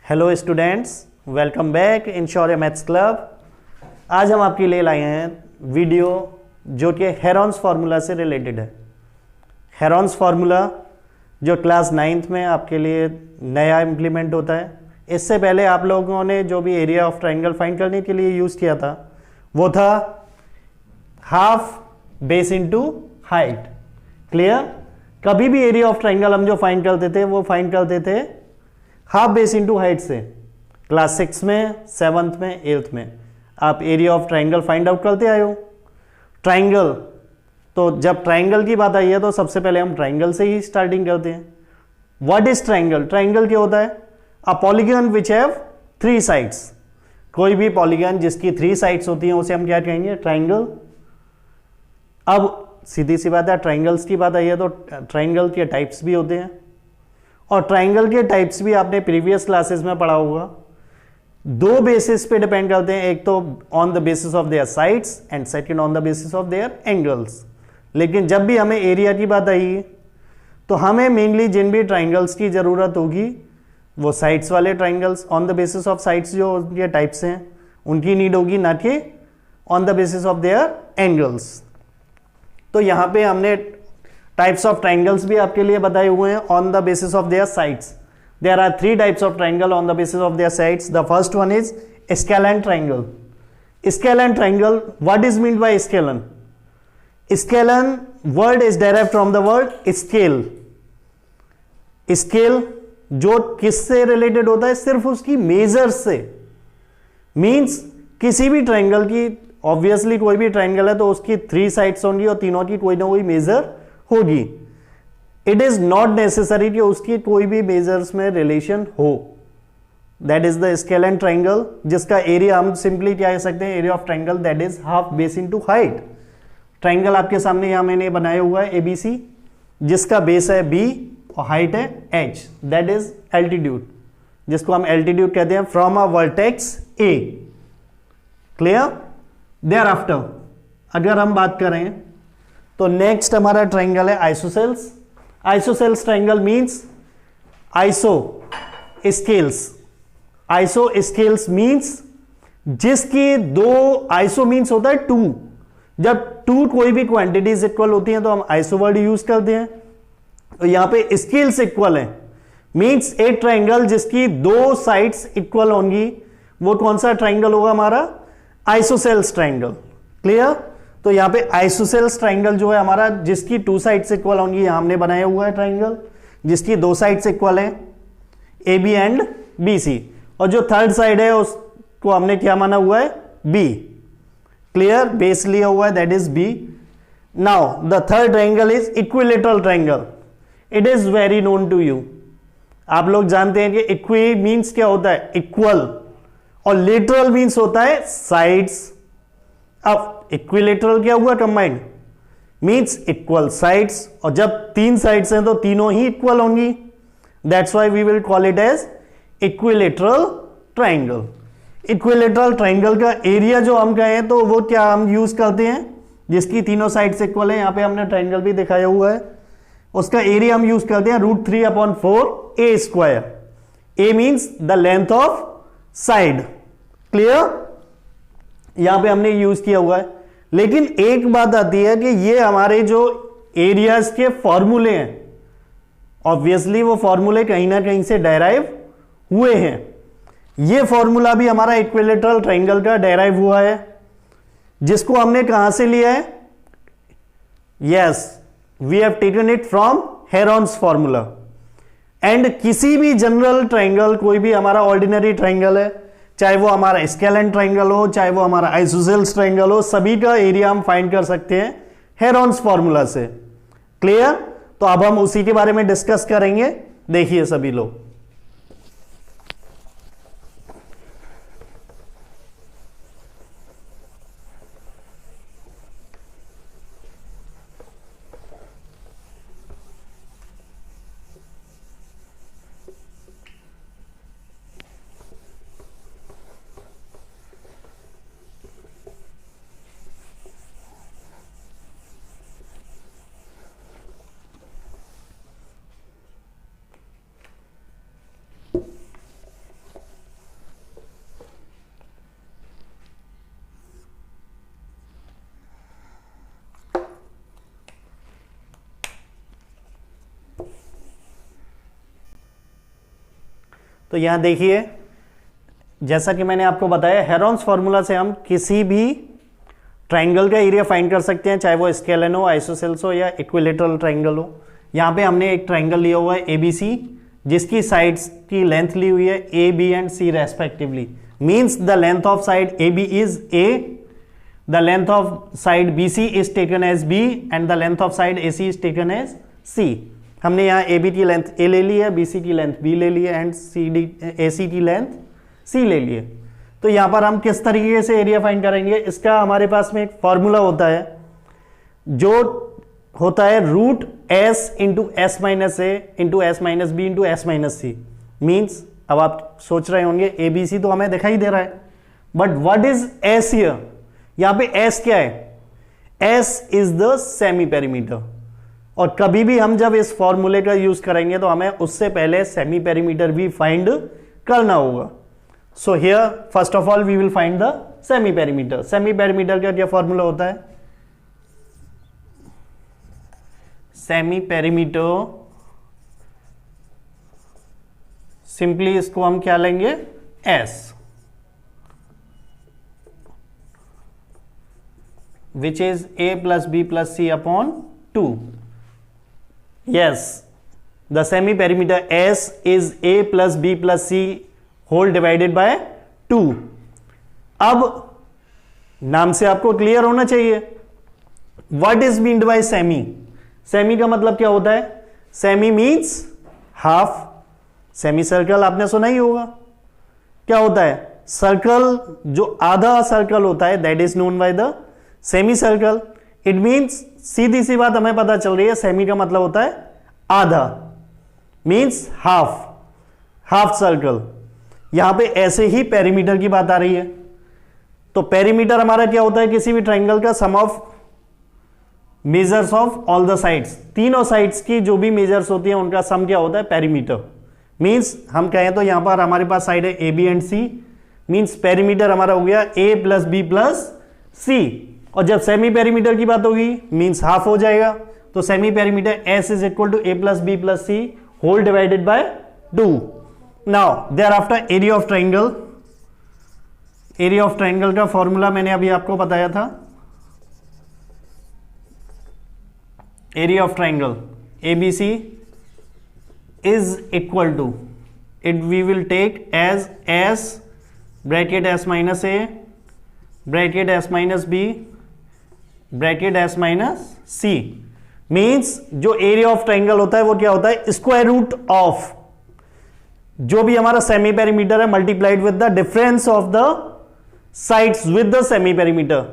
Hello students, welcome back in Shaurya maths club. आज हम आपके लिए लाए हैं वीडियो जो कि हेरॉन्स फार्मूला से रिलेटेड है। हेरॉन्स फार्मूला जो क्लास 9th में आपके लिए नया इम्प्लीमेंट होता है। इससे पहले आप लोगों ने जो भी एरिया ऑफ ट्राइंगल फाइंड करने के लिए यूज़ किया था वो था half base into height. Clear? कभी भी एरिया ऑफ ट्राइंगल हम जो फाइंड करते थे वो फाइंड करते थे हाफ बेस इनटू हाइट से। क्लास 6 में, 7th में, 8th में आप area of triangle find out करते आए हो। ट्राइंगल, तो जब ट्राइंगल की बात आई है तो सबसे पहले हम ट्राइंगल से ही स्टार्टिंग करते हैं। What is triangle? ट्राइंगल क्या होता है? A polygon which have 3 sides. कोई भी पॉलीगन जिसकी 3 साइड्स होती हैं उसे हम क्या कहेंगे? ट्राइंगल। अब सीधी सी बात है, ट्राइंगल्स की बात आई है तो ट्राइंगल के टाइप्स भी होते हैं, और ट्राइंगल के टाइप्स भी आपने प्रीवियस क्लासेस में पढ़ा होगा। 2 बेसिस पे डिपेंड करते हैं, एक तो on the basis of their sides and second on the basis of there angles. लेकिन जब भी हमें एरिया की बात आई तो हमें मेनली जिन भी ट्राइंगल्स की जरूरत होगी वो साइड्स वाले triangles, on the basis of sides जो उनके टाइप्स हैं उनकी नीड होगी, ना कि on the basis of there angles. तो यहां पे हमने टाइप्स ऑफ ट्राइंगल्स भी आपके लिए बताए हुए हैं on the basis of their sides. There are 3 types of triangle on the basis of their sides. The first one is scalene triangle. Scalene triangle, what is mean by scalene? Scalene word is derived from the word scale. Scale जो किससे related होता है? सिर्फ उसकी measures से। Means किसी भी triangle की, ऑब्वियसली कोई भी ट्राइंगल है तो उसकी 3 साइड्स होंगी और तीनों की कोई ना कोई मेजर होगी। इट इज नॉट नेसेसरी कि उसकी कोई भी मेजर्स में रिलेशन हो। That is the scalene triangle, जिसका एरिया हम सिंपली क्या कह सकते हैं? Area of triangle that is half base into height. Triangle आपके सामने यहां मैंने बनाया हुआ है ABC, जिसका बेस है B और हाइट है H। दैट इज एल्टीट्यूड, जिसको हम एल्टीट्यूड कहते हैं from a vertex A। Clear? Thereafter अगर हम बात करें तो नेक्स्ट हमारा ट्राइंगल है isosceles. Isosceles triangle means iso scales. Iso scales means जिसकी 2, आइसो मींस होता है 2। जब 2 कोई भी क्वांटिटीज इक्वल होती हैं तो हम आइसो वर्ड यूज करते हैं। तो यहां पे स्केल्स इक्वल है, मींस एक ट्राइंगल जिसकी 2 साइड्स इक्वल होंगी वो कौन सा ट्राइंगल होगा? हमारा आइसोसेल्स ट्राइंगल। क्लियर? तो यहां पे आइसोसेल्स ट्राइंगल जो है हमारा, जिसकी 2 साइड्स इक्वल होंगी, यहां हमने बनाया हुआ है ट्राइंगल जिसकी 2 साइड्स इक्वल है AB एंड BC, और जो थर्ड साइड है उसको हमने क्या माना हुआ है? B। क्लियर? बेस लिया हुआ है, that is B। Now the third triangle is equilateral triangle. It is very known to you. आप लोग जानते हैं कि इक्वी मींस क्या होता है? इक्वल, और लेटरल मींस होता है साइड्स। अब इक्विलेटरल क्या हुआ? कंबाइंड, मींस इक्वल साइड्स, और जब 3 साइड्स हैं तो तीनों ही इक्वल होंगी। That's why we will call it as equilateral triangle. Equilateral triangle का एरिया जो हम कहें तो वो क्या हम यूज करते हैं? जिसकी तीनों साइड्स इक्वल है, यहां पे हमने ट्राइंगल भी दिखाया हुआ है, उसका एरिया हम यूज करते हैं √3/4 A square. A means the length of side. Clear? यहां पे हमने यूज किया हुआ है। लेकिन एक बात आती है कि ये हमारे जो एरियाज के फॉर्मूले हैं, ऑब्वियसली वो फॉर्मूले कहीं ना कहीं से डेराइव हुए हैं। ये फॉर्मूला भी हमारा इक्विलेटरल ट्राइंगल का डेराइव हुआ है, जिसको हमने कहां से लिया है? Yes, we have taken it from Heron's formula. And किसी भी जनरल ट्राइंगल, कोई भी हमारा ऑर्डिनरी ट्राइंगल है, चाहे वो हमारा स्केलन ट्राइंगल हो, चाहे वो हमारा आइसोसेल्स ट्राइंगल हो, सभी का एरिया हम फाइंड कर सकते हैं हेरॉन्स फॉर्मूला से। क्लियर? तो अब हम उसी के बारे में डिस्कस करेंगे। देखिए सभी लोग, तो यहां देखिए, जैसा कि मैंने आपको बताया, हेरोन्स फॉर्मूला से हम किसी भी ट्राइंगल का एरिया फाइंड कर सकते हैं, चाहे वो स्केलन हो, आइसोसेल्स हो या इक्विलेटरल ट्राइंगल हो। यहां पे हमने एक ट्राइंगल लिया हुआ है एबीसी, जिसकी साइड्स की लेंथ ली हुई है A B and C respectively. Means the length of side A B is A, the length of side B C is taken as B and the length of side A C is taken as C. हमने यहाँ A B की length ए ले ली है, B C की length B ले ली है and C D A सी की length सी ले ली है। तो यहां पर हम किस तरीके से एरिया फाइंड करेंगे, इसका हमारे पास में एक फॉर्मूला होता है जो होता है root S into S minus ए into S minus B into S minus C. Means अब आप सोच रहे होंगे ए बी सी तो हमें दिखाई दे रहा है, but what is S here? यहां पे एस क्या है? S is the semi perimeter. और कभी भी हम जब इस फॉर्मूले का यूज करेंगे तो हमें उससे पहले सेमी पेरीमीटर भी फाइंड करना होगा। So here first of all we will find the semi perimeter. Semi perimeter का क्या फॉर्मूला होता है? सेमी पेरीमीटर, सिंपली इसको हम क्या लेंगे? S, which is a plus b plus c upon 2. Yes, the semi perimeter S is a plus b plus c whole divided by 2. अब नाम से आपको क्लियर होना चाहिए what is meant by semi. Semi का मतलब क्या होता है? Semi means half. Semi circle आपने सुना ही होगा, क्या होता है? सर्कल जो आधा सर्कल होता है that is known by the semi circle. It means सीधी सी बात हमें पता चल रही है, सेमी का मतलब होता है आधा, मीन्स हाफ, हाफ सर्कल। यहां पे ऐसे ही पेरीमीटर की बात आ रही है। तो पेरीमीटर हमारा क्या होता है? किसी भी ट्राइंगल का sum of measures of all the sides. तीनों साइड्स की जो भी मेजर्स होती हैं उनका सम क्या होता है? पेरीमीटर। मीन्स हम कहें तो यहां पर हमारे पास साइड है A B and c, means perimeter हमारा हो गया a plus b plus c. और जब सेमी पेरीमीटर की बात होगी मीन्स हाफ हो जाएगा। तो semi perimeter s is equal to a plus b plus c whole divided by 2। Now thereafter area of triangle. Area of triangle का formula मैंने अभी आपको बताया था। Area of triangle ABC is equal to, it we will take as S bracket S minus A bracket S minus B bracket S minus C। Means जो area of triangle होता है वो क्या होता है? स्क्वायर रूट ऑफ जो भी हमारा सेमी पेरीमीटर है multiplied with the difference of the sides with the semi perimeter.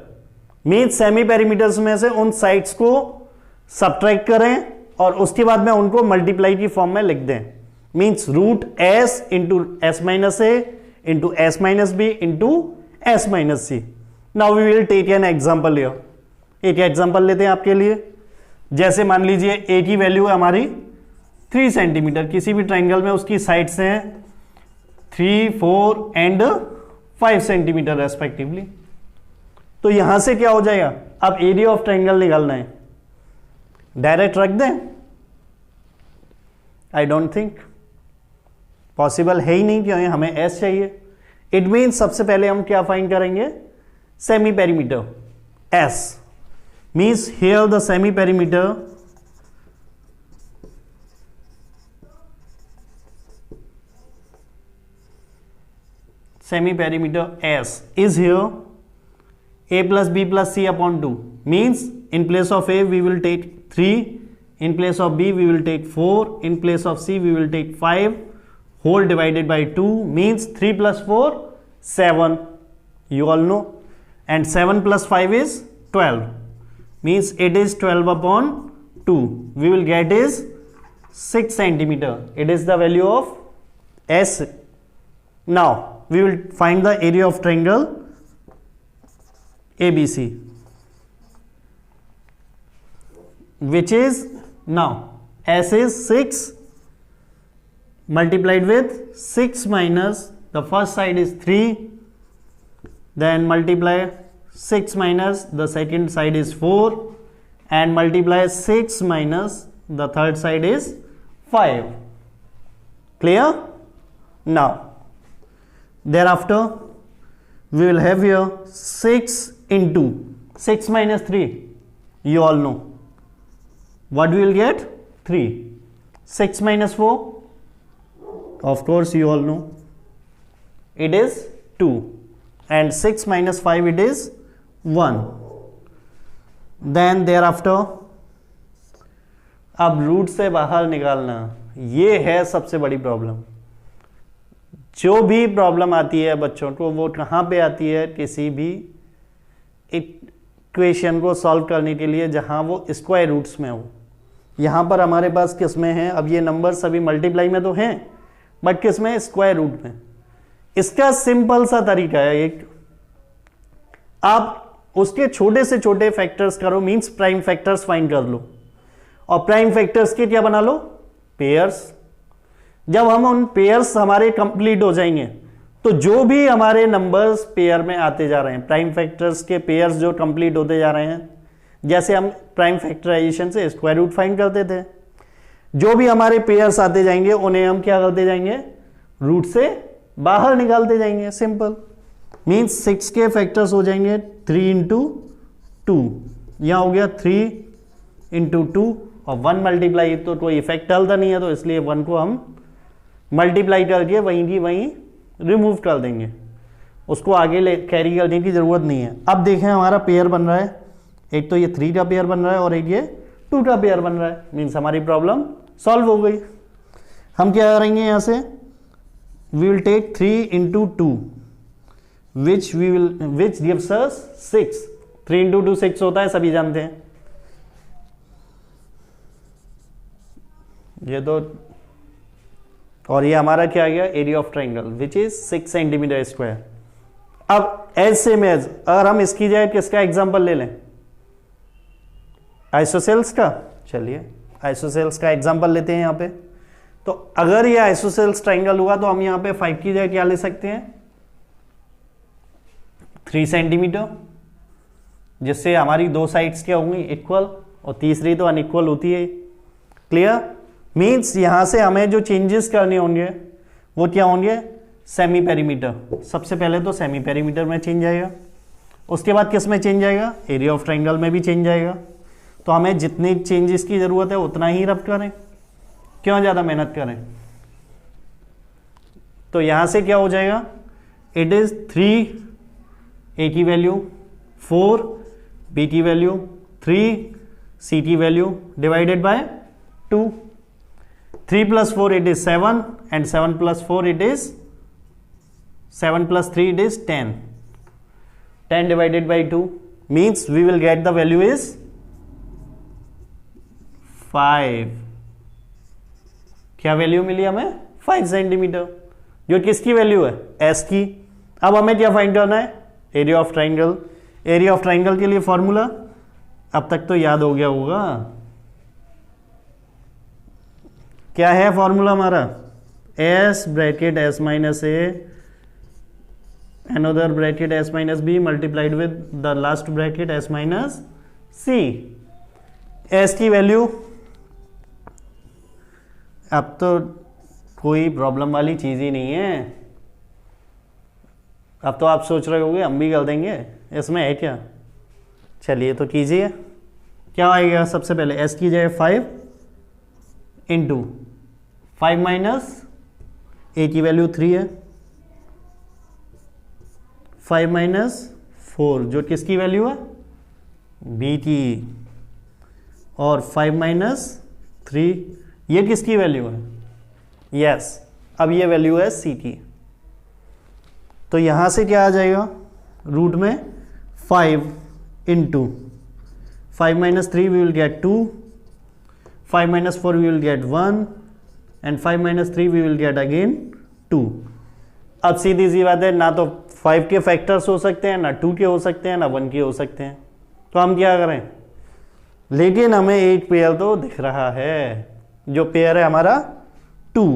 Means semi perimeters में से उन साइड्स को सब्ट्रैक्ट करें और उसके बाद में उनको मल्टीप्लाई की फॉर्म में लिख दें। Means root S into S minus A into S minus B into S minus c. Now we will take an example here. एक एग्जाम्पल लेते हैं आपके लिए। जैसे मान लीजिए ए की वैल्यू है हमारी 3 सेंटीमीटर, किसी भी ट्राइंगल में उसकी साइड्स हैं 3, 4 एंड 5 सेंटीमीटर रेस्पेक्टिवली। तो यहां से क्या हो जाएगा? अब एरिया ऑफ ट्राइंगल निकालना है, डायरेक्ट रख दें? आई डोंट थिंक पॉसिबल है ही नहीं, क्यों? हमें एस चाहिए। इट मीन्स सबसे पहले हम क्या फाइंड करेंगे? Semi perimeter S. Means here the semi perimeter S is here a plus b plus c upon 2. Means in place of a we will take 3, in place of b we will take 4, in place of c we will take 5 whole divided by 2 means 3 plus 4 7, you all know, and 7 plus 5 is 12, means it is 12 upon 2. We will get is 6 centimeter. It is the value of S. Now we will find the area of triangle ABC, which is, now S is 6 multiplied with 6 minus the first side is 3, then multiply 6 minus the second side is 4 and multiply 6 minus the third side is 5. Clear? Now, thereafter, we will have here 6 into 6 minus 3. You all know. What we will get? 3. 6 minus 4. Of course, you all know. It is 2. And 6 minus 5, it is 1. Then thereafter, अब root से बाहर निकालना, ये है सबसे बड़ी problem. जो भी प्रॉब्लम आती है बच्चों को, वो कहाँ पे आती है? किसी भी इक्वेशन को सॉल्व करने के लिए जहाँ वो स्क्वायर रूट्स में हो। यहाँ पर हमारे पास किस में है? अब ये नंबर सभी मल्टीप्लाई में तो हैं, बट किस में? स्क्वायर रूट में। इसका सिंपल सा तरीका है एक, आप उसके छोटे से छोटे फैक्टर्स करो, मींस प्राइम फैक्टर्स फाइंड कर लो, और प्राइम फैक्टर्स के क्या बना लो? पेयर्स। जब हम उन पेयर्स हमारे कंप्लीट हो जाएंगे, तो जो भी हमारे नंबर्स पेयर में आते जा रहे हैं, प्राइम फैक्टर्स के पेयर्स जो कंप्लीट होते जा रहे हैं, जैसे हम प्राइम फैक्टराइजेशन से स्क्वायर रूट फाइंड करते थे, जो भी हमारे पेयर्स आते जाएंगे उन्हें हम क्या करते जाएंगे? रूट से बाहर निकालते जाएंगे। सिंपल। मीन्स 6 के फैक्टर्स हो जाएंगे 3 इंटू 2, यहां हो गया 3 इंटू 2, और 1 मल्टीप्लाई तो कोई इफेक्ट डालता नहीं है, तो इसलिए 1 को हम मल्टीप्लाई करके वहीं की वहीं रिमूव कर देंगे, उसको आगे कैरी करने की जरूरत नहीं है। अब देखें हमारा पेयर बन रहा है, एक तो ये 3 का पेयर बन रहा है और एक ये 2 का पेयर बन रहा है। मीन्स हमारी प्रॉब्लम सॉल्व हो गई। हम क्या करेंगे यहां से? We will take 3 into 2 which gives us 6। 3 into 2 6 होता है, सभी जानते हैं। ये तो, और ये हमारा क्या आ गया? Area of triangle which is 6 centimetre square. अब एज सेम एज, अगर हम इसकी जगह किसका एग्जांपल ले लें? आइसोसेल्स का। चलिए आइसोसेल्स का एग्जांपल लेते हैं यहां पे। तो अगर ये आइसोसेल्स ट्राइंगल हुआ तो हम यहां पे 5 की जगह क्या ले सकते हैं? 3 सेंटीमीटर, जिससे हमारी दो साइड्स क्या होंगी? इक्वल, और तीसरी तो अनइक्वल होती है। क्लियर? मीन्स यहां से हमें जो चेंजेस करने होंगे वो क्या होंगे? Semi perimeter. सबसे पहले तो सेमी पेरीमीटर में चेंज आएगा, उसके बाद किस में चेंज आएगा? एरिया ऑफ ट्राइंगल में भी चेंज आएगा। तो हमें जितनी चेंजेस की जरूरत है उतना ही रब करें, क्यों ज्यादा मेहनत करें? तो यहां से क्या हो जाएगा? इट इज 3 ए की वैल्यू, 4 बी की वैल्यू, 3 सी की value divided by 2। 3 plus 4 it is 7, and 7 plus 4 it is 7 plus 3 it is 10. 10 divided by 2 means we will get the value is 5. क्या वैल्यू मिली हमें? 5 सेंटीमीटर, जो किसकी वैल्यू है? एस की। अब हमें क्या फाइंड करना है? Area of triangle. Area of triangle के लिए फॉर्मूला अब तक तो याद हो गया होगा। क्या है फॉर्मूला हमारा? S bracket S minus A another bracket s minus b multiplied with the last bracket s minus c। s की वैल्यू अब तो कोई प्रॉब्लम वाली चीज ही नहीं है। अब तो आप सोच रहे होंगे हम भी कर देंगे, इसमें है क्या? चलिए तो कीजिए। क्या आएगा? सबसे पहले s की जगह 5 इंटू 5 माइनस a की वैल्यू 3 है, 5 माइनस 4 जो किसकी वैल्यू है? b की, और 5 माइनस 3 ये किसकी वैल्यू है? यस, अब ये वैल्यू है c की। तो यहां से क्या आ जाएगा? रूट में 5 into 5 minus 3 we will get 2, 5 minus 4 we will get 1, and 5 minus 3 we will get again 2। अब सीधी सी बात है, ना तो 5 के फैक्टर्स हो सकते हैं, ना 2 के हो सकते हैं, ना 1 के हो सकते हैं। तो हम क्या करें? लेकिन हमें एक पेयर तो दिख रहा है, जो पेयर है हमारा 2।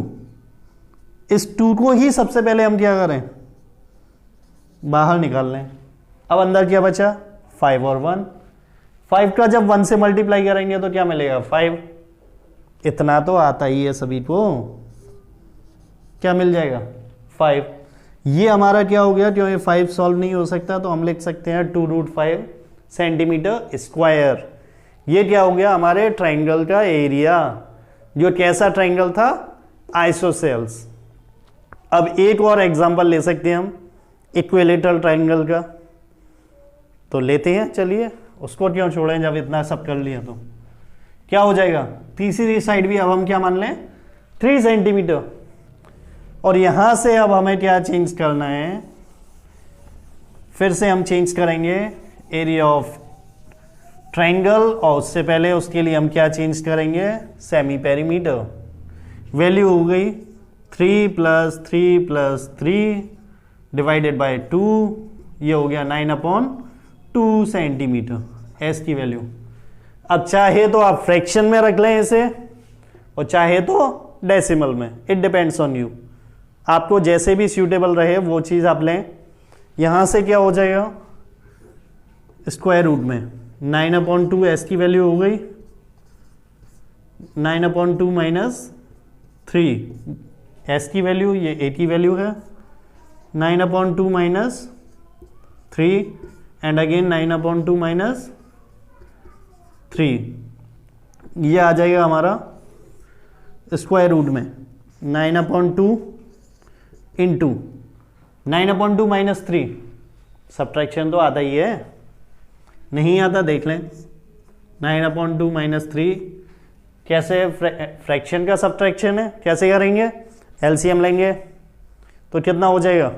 इस 2 को ही सबसे पहले हम क्या करें? बाहर निकाल लें। अब अंदर क्या बचा? 5 और 1। 5 का जब 1 से मल्टीप्लाई करेंगे तो क्या मिलेगा? 5। इतना तो आता ही है सभी को। क्या मिल जाएगा? 5। ये हमारा क्या हो गया, क्योंकि 5 सॉल्व नहीं हो सकता तो हम लिख सकते हैं 2√5 सेंटीमीटर स्क्वायर। ये क्या हो गया, हमारे ट्राइंगल का एरिया, जो कैसा ट्राइंगल था, आइसोसेल्स। अब एक और एग्जांपल ले सकते हैं हम इक्विलेटरल ट्राइंगल का, तो लेते हैं, चलिए। उसको क्यों छोड़ें जब इतना सब कर लिया तो। क्या हो जाएगा, तीसरी साइड भी अब हम क्या मान लें, 3 सेंटीमीटर। और यहां से अब हमें क्या चेंज करना है, फिर से हम चेंज करेंगे एरिया ऑफ ट्राइंगल, और उससे पहले उसके लिए हम क्या चेंज करेंगे, सेमी पेरीमीटर। वैल्यू हो गई 3 + 3 + 3 डिवाइडेड बाय 2, ये हो गया 9/2 सेंटीमीटर, एस की वैल्यू। अब चाहे तो आप फ्रैक्शन में रख लें इसे, और चाहे तो डेसिमल में, इट डिपेंड्स ऑन यू, आपको जैसे भी सूटेबल रहे वो चीज़ आप लें। यहां से क्या हो जाएगा, स्क्वायर रूट में 9/2, एस की वैल्यू हो गई 9/2 - 3, एस की वैल्यू, ये ए की वैल्यू है 9/2 - 3 एंड अगेन 9/2 - 3, ये आ जाएगा हमारा स्क्वायर रूट में 9/2 इंटू 9/2 - 3, सब्ट्रैक्शन तो आता ही है, नहीं आता देख लें। 9/2 - 3 कैसे, फ्रैक्शन का सब्ट्रैक्शन है, कैसे करेंगे, एलसीएम लेंगे तो कितना हो जाएगा,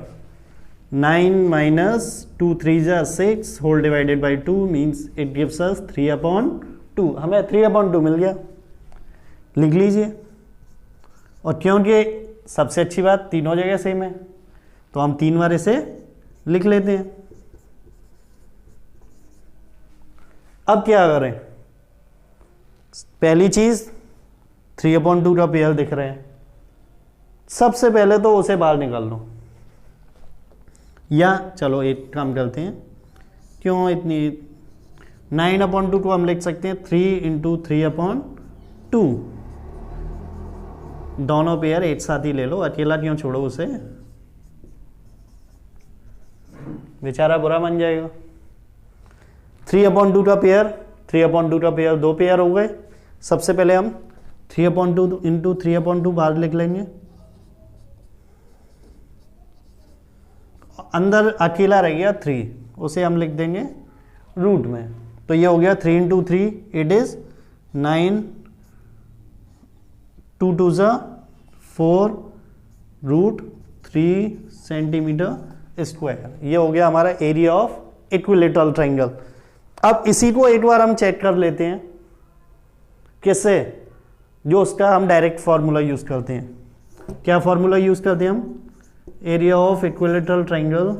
9 - 2 3 = 6 whole divided by 2 means it gives us 3/2। हमें 3/2 मिल गया, लिख लीजिए। और क्योंकि सबसे अच्छी बात तीनों जगह सेम है तो हम 3 बार इसे लिख लेते हैं। अब क्या करें, पहली चीज 3/2 का पेयर दिख रहे हैं, सबसे पहले तो उसे बाहर निकाल लो, या चलो एक काम करते हैं, क्यों इतनी, 9/2 को हम लिख सकते हैं 3 × 3/2, दोनों पेयर एक साथ ही ले लो, अकेला क्यों छोड़ो उसे, बेचारा बुरा मान जाएगा। 3/2 का पेयर, 3/2 का पेयर 2 पेयर हो गए। सबसे पहले हम 3/2 × 3/2 बाहर लिख लेंगे, अंदर अकेला रह गया 3, उसे हम लिख देंगे रूट में, तो ये हो गया 3 × 3 इट इज 9, 2 2 4 √3 सेंटीमीटर स्क्वायर। ये हो गया हमारा एरिया ऑफ इक्विलेटरल ट्राइंगल। अब इसी को एक बार हम चेक कर लेते हैं, किससे, जो उसका हम डायरेक्ट फॉर्मूला यूज करते हैं। क्या फॉर्मूला यूज करते हैं हम, area of equilateral triangle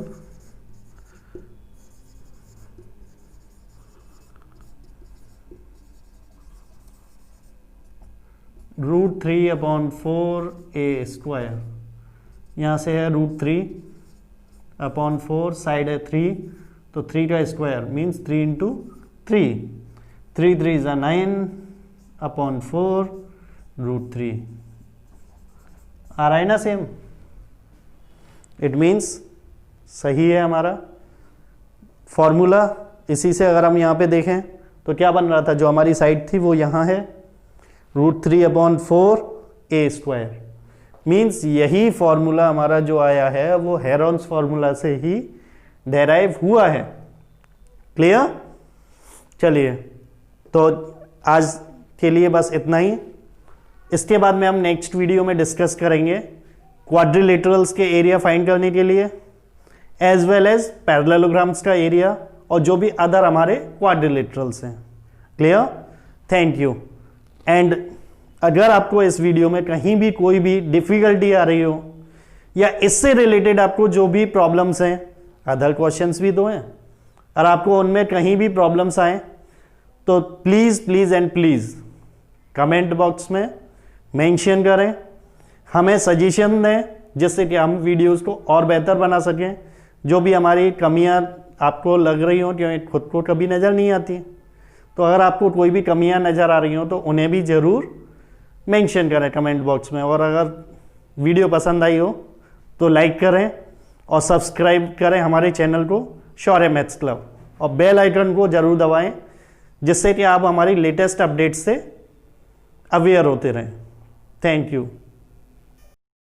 √3/4a², यहां से है √3/4, साइड है 3, तो 3 का स्क्वायर मीन्स 3 × 3, 3 3 = 9/4 √3, आ रहा है ना सेम, इट मीन्स सही है हमारा फॉर्मूला। इसी से अगर हम यहाँ पे देखें तो क्या बन रहा था, जो हमारी साइड थी वो यहाँ है √3/4a², मीन्स यही फॉर्मूला हमारा जो आया है वो हेरोन्स फॉर्मूला से ही डेराइव हुआ है। क्लियर, चलिए तो आज के लिए बस इतना ही। इसके बाद में हम नेक्स्ट वीडियो में डिस्कस करेंगे क्वाड्रिलेटरल्स के एरिया फाइंड करने के लिए, एज वेल एज पैरेललोग्राम्स का एरिया, और जो भी अदर हमारे क्वाड्रिलेटरल्स हैं। Clear, thank you. एंड अगर आपको इस वीडियो में कहीं भी कोई भी डिफिकल्टी आ रही हो, या इससे रिलेटेड आपको जो भी प्रॉब्लम्स हैं, अदर क्वेश्चंस भी तो हैं, और आपको उनमें कहीं भी प्रॉब्लम्स आए तो please please and please comment box में मेंशन करें, हमें सजेशन दें, जिससे कि हम वीडियोस को और बेहतर बना सकें। जो भी हमारी कमियां आपको लग रही हो, क्योंकि खुद को कभी नज़र नहीं आती, तो अगर आपको कोई भी कमियां नज़र आ रही हो तो उन्हें भी ज़रूर मेंशन करें कमेंट बॉक्स में। और अगर वीडियो पसंद आई हो तो लाइक करें और सब्सक्राइब करें हमारे चैनल को शौर्य मैथ्स क्लब, और बेल आइकन को जरूर दबाएं जिससे कि आप हमारी लेटेस्ट अपडेट से अवेयर होते रहें। Thank you.